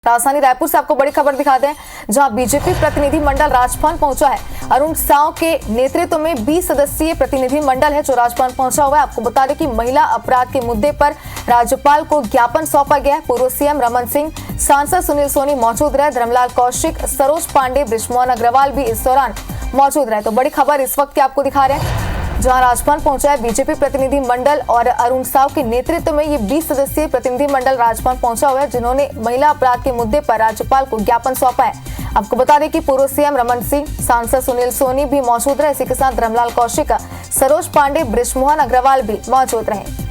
राजधानी रायपुर से आपको बड़ी खबर दिखाते हैं, जहां बीजेपी प्रतिनिधि मंडल राजभवन पहुंचा है। अरुण साव के नेतृत्व में 20 सदस्यीय प्रतिनिधि मंडल है जो राजभवन पहुंचा हुआ है। आपको बता दें कि महिला अपराध के मुद्दे पर राज्यपाल को ज्ञापन सौंपा गया है। पूर्व सीएम रमन सिंह, सांसद सुनील सोनी मौजूद रहे, धर्मलाल कौशिक, सरोज पांडे, बृजमोहन अग्रवाल भी इस दौरान मौजूद रहे। तो बड़ी खबर इस वक्त की आपको दिखा रहे हैं, जहां राजभवन पहुंचा है बीजेपी प्रतिनिधि मंडल और अरुण साव के नेतृत्व में ये 20 सदस्यीय प्रतिनिधि मंडल राजभवन पहुंचा हुआ है, जिन्होंने महिला अपराध के मुद्दे पर राज्यपाल को ज्ञापन सौंपा है। आपको बता दें कि पूर्व सीएम रमन सिंह, सांसद सुनील सोनी भी मौजूद रहे। इसी के साथ धर्मलाल कौशिक, सरोज पांडे, बृजमोहन अग्रवाल भी मौजूद रहे।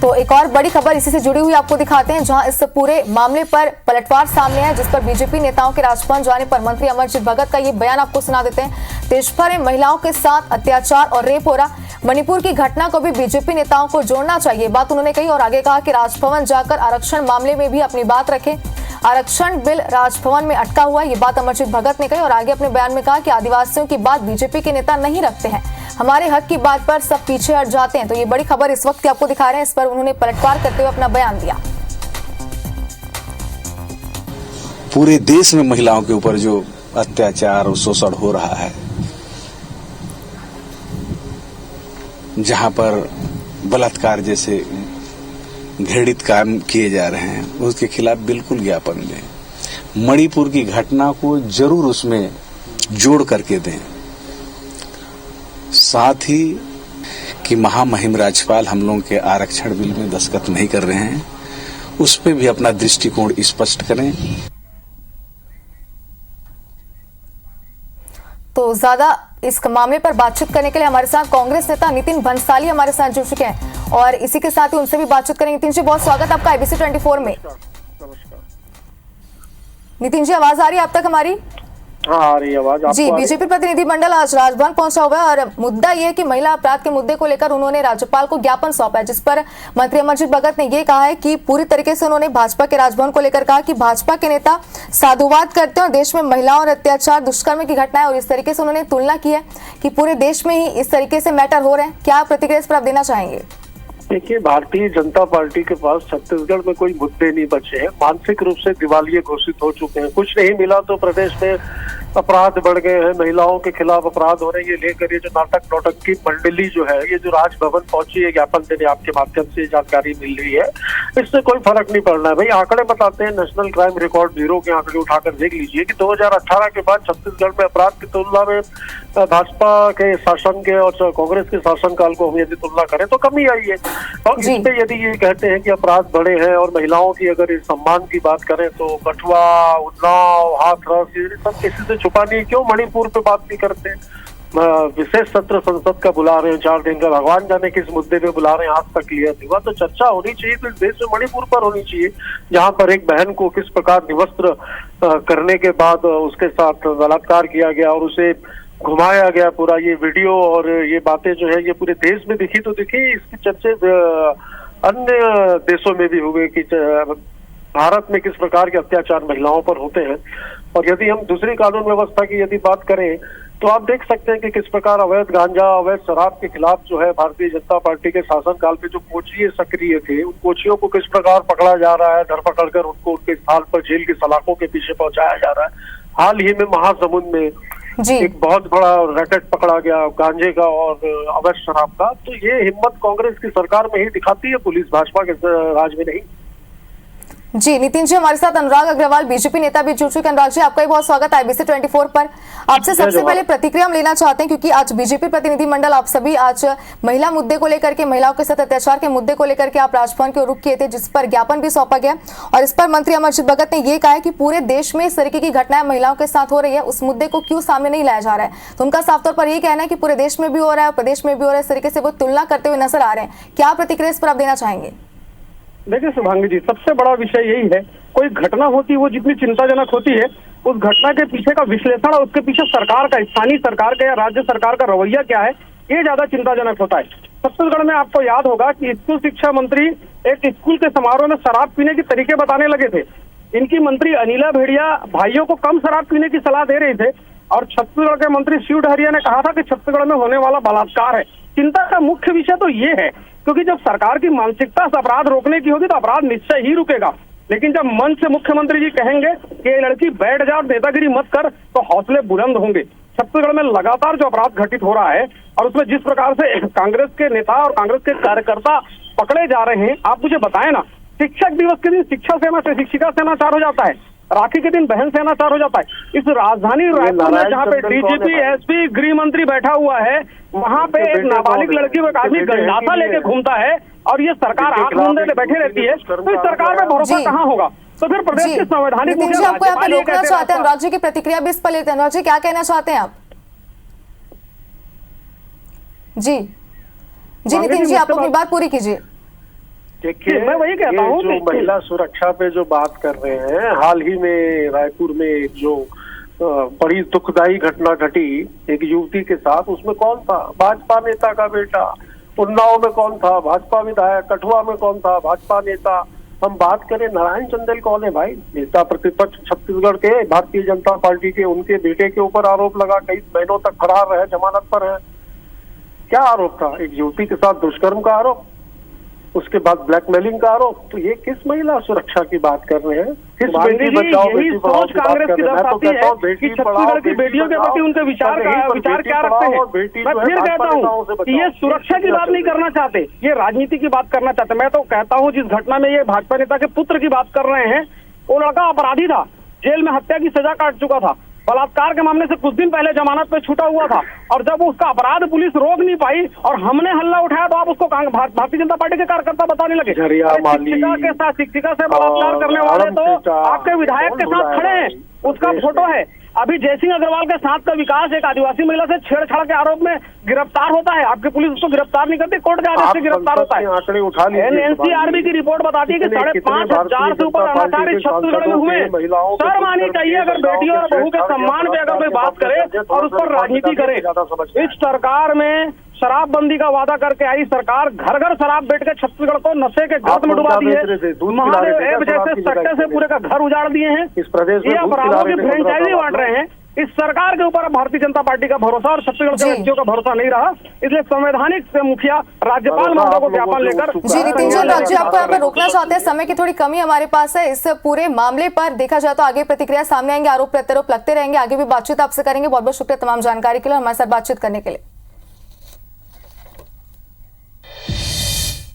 तो एक और बड़ी खबर इसी से जुड़ी हुई आपको दिखाते हैं, जहां इस पूरे मामले पर पलटवार सामने है, जिस पर बीजेपी नेताओं के राजभवन जाने पर मंत्री अमरजीत भगत का ये बयान आपको सुना देते हैं। देश भर में महिलाओं के साथ अत्याचार और रेप हो रहा, मणिपुर की घटना को भी बीजेपी नेताओं को जोड़ना चाहिए, बात उन्होंने कही। और आगे कहा कि राजभवन जाकर आरक्षण मामले में भी अपनी बात रखें। आरक्षण बिल राजभवन में अटका हुआ है, ये बात अमरजीत भगत ने कही। और आगे अपने बयान में कहा कि आदिवासियों की बात बीजेपी के नेता नहीं रखते हैं, हमारे हक की बात पर सब पीछे हट जाते हैं। तो ये बड़ी खबर इस वक्त आपको दिखा रहे हैं, इस पर उन्होंने पलटवार करते हुए अपना बयान दिया। पूरे देश में महिलाओं के ऊपर जो अत्याचार और शोषण हो रहा है, जहां पर बलात्कार जैसे घृणित काम किए जा रहे हैं, उसके खिलाफ बिल्कुल ज्ञापन दें। मणिपुर की घटना को जरूर उसमें जोड़ करके दें। साथ ही कि महामहिम राज्यपाल हम लोगों के आरक्षण बिल में दस्तखत नहीं कर रहे हैं, उस पर भी अपना दृष्टिकोण स्पष्ट करें। तो ज्यादा इस मामले पर बातचीत करने के लिए हमारे साथ कांग्रेस नेता नितिन भंसाली हमारे साथ जुड़ चुके हैं और इसी के साथ ही उनसे भी बातचीत करेंगे। नितिन जी, बहुत स्वागत आपका IBC 24 में। नितिन जी, आवाज आ रही है आप तक हमारी? हाँ, आ रही है आवाज जी। बीजेपी प्रतिनिधि मंडल आज राजभवन पहुंचा हुआ है और मुद्दा ये है कि महिला अपराध के मुद्दे को लेकर उन्होंने राज्यपाल को ज्ञापन सौंपा है, जिस पर मंत्री अमरजीत भगत ने ये कहा है कि पूरी तरीके से उन्होंने भाजपा के राजभवन को लेकर कहा कि भाजपा के नेता साधुवाद करते हैं और देश में महिलाओं और अत्याचार, दुष्कर्म की घटनाएं, और इस तरीके से उन्होंने तुलना की है कि पूरे देश में ही इस तरीके से मैटर हो रहे हैं। क्या प्रतिक्रिया इस पर आप देना चाहेंगे? देखिए, भारतीय जनता पार्टी के पास छत्तीसगढ़ में कोई मुद्दे नहीं बचे हैं। मानसिक रूप से दिवालिये घोषित हो चुके हैं। कुछ नहीं मिला तो प्रदेश में अपराध बढ़ गए हैं, महिलाओं के खिलाफ अपराध हो रहे हैं। ये लेकर ये जो नाटक की मंडली जो है, ये जो राजभवन पहुंची है ज्ञापन देने, आपके माध्यम से जानकारी मिल रही है, इससे कोई फर्क नहीं पड़ना है। भाई आंकड़े बताते हैं, नेशनल क्राइम रिकॉर्ड ब्यूरो के आंकड़े उठाकर देख लीजिए कि 2018 के बाद छत्तीसगढ़ में अपराध की तुलना में भाजपा के शासन के और कांग्रेस के शासनकाल को हम यदि तुलना करें तो कमी आई है। और इसमें यदि ये कहते हैं कि अपराध बढ़े हैं और महिलाओं की अगर इस सम्मान की बात करें तो कठुआ, उन्नाव, हाथरस, ये सब किसी से छुपा नहीं। क्यों मणिपुर पे बात नहीं करते? विशेष सत्र संसद का बुला रहे हैं 4 दिन का, भगवान जाने किस मुद्दे पे बुला रहे हैं, आज तक क्लियर नहीं हुआ। तो चर्चा होनी चाहिए तो इस देश में मणिपुर पर होनी चाहिए, जहां पर एक बहन को किस प्रकार निवस्त्र करने के बाद उसके साथ बलात्कार किया गया और उसे घुमाया गया। पूरा ये वीडियो और ये बातें जो है ये पूरे देश में दिखी तो दिखी, इसकी चर्चे अन्य देशों में भी हुए कि भारत में किस प्रकार के अत्याचार महिलाओं पर होते हैं। और यदि हम दूसरी कानून व्यवस्था की यदि बात करें तो आप देख सकते हैं कि किस प्रकार अवैध गांजा, अवैध शराब के खिलाफ जो है भारतीय जनता पार्टी के शासनकाल पे जो कोचिए सक्रिय थे, उन कोचियों को किस प्रकार पकड़ा जा रहा है, धरपकड़ कर उनको उनके स्थान पर जेल की सलाखों के पीछे पहुंचाया जा रहा है। हाल ही में महासमुंद में एक बहुत बड़ा रैकेट पकड़ा गया गांजे का और अवैध शराब का। तो ये हिम्मत कांग्रेस की सरकार में ही दिखाती है, पुलिस भाजपा के राज में नहीं। जी नितिन जी, हमारे साथ अनुराग अग्रवाल बीजेपी नेता भी जुड़ चुके हैं। अनुराग जी, आपका भी बहुत स्वागत है IBC 24 पर। आपसे सबसे पहले प्रतिक्रिया हम लेना चाहते हैं, क्योंकि आज बीजेपी प्रतिनिधि मंडल आप सभी आज महिला मुद्दे को लेकर के, महिलाओं के साथ अत्याचार के मुद्दे को लेकर के आप राजभवन के रुख किए थे, जिस पर ज्ञापन भी सौंपा गया और इस पर मंत्री अमरजीत भगत ने ये कहा है कि पूरे देश में इस तरीके की घटनाएं महिलाओं के साथ हो रही है, उस मुद्दे को क्यों सामने नहीं लाया जा रहा है। तो उनका साफ तौर पर यही कहना है कि पूरे देश में भी हो रहा है, प्रदेश में भी हो रहा है, इस तरीके से वो तुलना करते हुए नजर आ रहे हैं। क्या प्रतिक्रिया इस पर आप देना चाहेंगे? देखिए शुभांगी जी, सबसे बड़ा विषय यही है, कोई घटना होती है वो जितनी चिंताजनक होती है, उस घटना के पीछे का विश्लेषण और उसके पीछे सरकार का, स्थानीय सरकार का या राज्य सरकार का रवैया क्या है, ये ज्यादा चिंताजनक होता है। छत्तीसगढ़ में आपको याद होगा कि स्कूल शिक्षा मंत्री एक स्कूल के समारोह में शराब पीने के तरीके बताने लगे थे। इनकी मंत्री अनिला भेड़िया भाइयों को कम शराब पीने की सलाह दे रहे थे और छत्तीसगढ़ के मंत्री शिव डहरिया ने कहा था कि छत्तीसगढ़ में होने वाला बलात्कार है। चिंता का मुख्य विषय तो ये है क्योंकि जब सरकार की मानसिकता से अपराध रोकने की होगी तो अपराध निश्चय ही रुकेगा। लेकिन जब मन से मुख्यमंत्री जी कहेंगे कि ये लड़की बैठ जा और नेतागिरी मत कर, तो हौसले बुलंद होंगे। छत्तीसगढ़ में लगातार जो अपराध घटित हो रहा है और उसमें जिस प्रकार से कांग्रेस के नेता और कांग्रेस के कार्यकर्ता पकड़े जा रहे हैं, आप मुझे बताएं ना, शिक्षक दिवस के दिन शिक्षा सेना से शिक्षिका सेनाचार हो जाता है, राखी के दिन बहन सेनाचार हो जाता है। इस राजधानी रायपुर में जहाँ पे डीजीपी, एसपी, गृह मंत्री बैठा हुआ है, वहाँ पे एक नाबालिग लड़की, एक आदमी गंडासा लेके घूमता है और ये सरकार आंख मूंदे बैठे रहती है, तो इस सरकार में भरोसा कहाँ होगा? तो फिर प्रदेश के संवैधानिक मुद्दे आपको यहाँ पे रोकना चाहते हैं, अनुराग जी की प्रतिक्रिया भी इस पर लेते हैं। अनुराग जी, क्या कहना चाहते हैं आप? जी नितिन जी, आप अपनी बात पूरी कीजिए। देखिए, मैं वही कहता हूँ जो महिला सुरक्षा पे जो बात कर रहे हैं, हाल ही में रायपुर में जो बड़ी दुखदाई घटना घटी एक युवती के साथ, उसमें कौन था? भाजपा नेता का बेटा। उन्नाव में कौन था? भाजपा विधायक। कठुआ में कौन था? भाजपा नेता। हम बात करें नारायण चंदेल कौन है भाई? नेता प्रतिपक्ष छत्तीसगढ़ के, भारतीय जनता पार्टी के। उनके बेटे के ऊपर आरोप लगा, कई महीनों तक फरार रहे, जमानत पर है। क्या आरोप था? एक युवती के साथ दुष्कर्म का आरोप, उसके बाद ब्लैकमेलिंग का आरोप। तो ये किस महिला सुरक्षा की बात कर रहे हैं? किस बेटी बचाओ बेटी पढ़ाओ की बात कर रहे हैं? मैं तो कहता हूँ बेटी पढ़ाओ की बेटियों के प्रति उनके विचार क्या रखते हैं। मैं फिर कहता हूँ कि ये सुरक्षा की बात नहीं करना चाहते, ये राजनीति की बात करना चाहते। मैं तो कहता हूँ जिस घटना में ये भाजपा नेता के पुत्र की बात कर रहे हैं, वो लड़का अपराधी था, जेल में हत्या की सजा काट चुका था, बलात्कार के मामले से कुछ दिन पहले जमानत पे छूटा हुआ था, और जब उसका अपराध पुलिस रोक नहीं पाई और हमने हल्ला उठाया तो आप उसको भारतीय जनता पार्टी के कार्यकर्ता बताने लगे। शिक्षिका के साथ, शिक्षिका से बलात्कार करने वाले तो आपके विधायक के साथ खड़े हैं, उसका फोटो है। अभी जयसिंह अग्रवाल के साथ का विकास एक आदिवासी महिला से छेड़छाड़ के आरोप में गिरफ्तार होता है, आपकी पुलिस उसको गिरफ्तार नहीं करती, कोर्ट के आदेश से गिरफ्तार होता है। एनसीआरबी की रिपोर्ट बताती है कि 5,500 से ऊपर अनाचार छत्तीसगढ़ में हुए। शर्म आनी चाहिए अगर बेटियों और बहू के सम्मान पे अगर कोई बात करे और उस पर राजनीति करे। इस सरकार में शराबबंदी का वादा करके आई सरकार घर घर शराब बेच के छत्तीसगढ़ को नशे के गर्त में डुबा दी है। महादेव ऐप जैसे सट्टे से पूरे का घर उजाड़ दिए हैं, ये अपराधों की फ्रेंचाइजी बांट रहे हैं। इस सरकार के ऊपर अब भारतीय जनता पार्टी का भरोसा और छत्तीसगढ़ के व्यक्तियों का भरोसा नहीं रहा, इसलिए संवैधानिक मुखिया राज्यपाल महोदय को ज्ञापन लेकर। जी नितिन जी, राज्य आपको यहाँ पर रोकना चाहते हैं, समय की थोड़ी कमी हमारे पास है। इस पूरे मामले पर देखा जाए तो आगे प्रतिक्रिया सामने आएंगे, आरोप प्रत्यारोप लगते रहेंगे, आगे भी बातचीत आपसे करेंगे। बहुत बहुत शुक्रिया तमाम जानकारी के लिए, हमारे साथ बातचीत करने के लिए।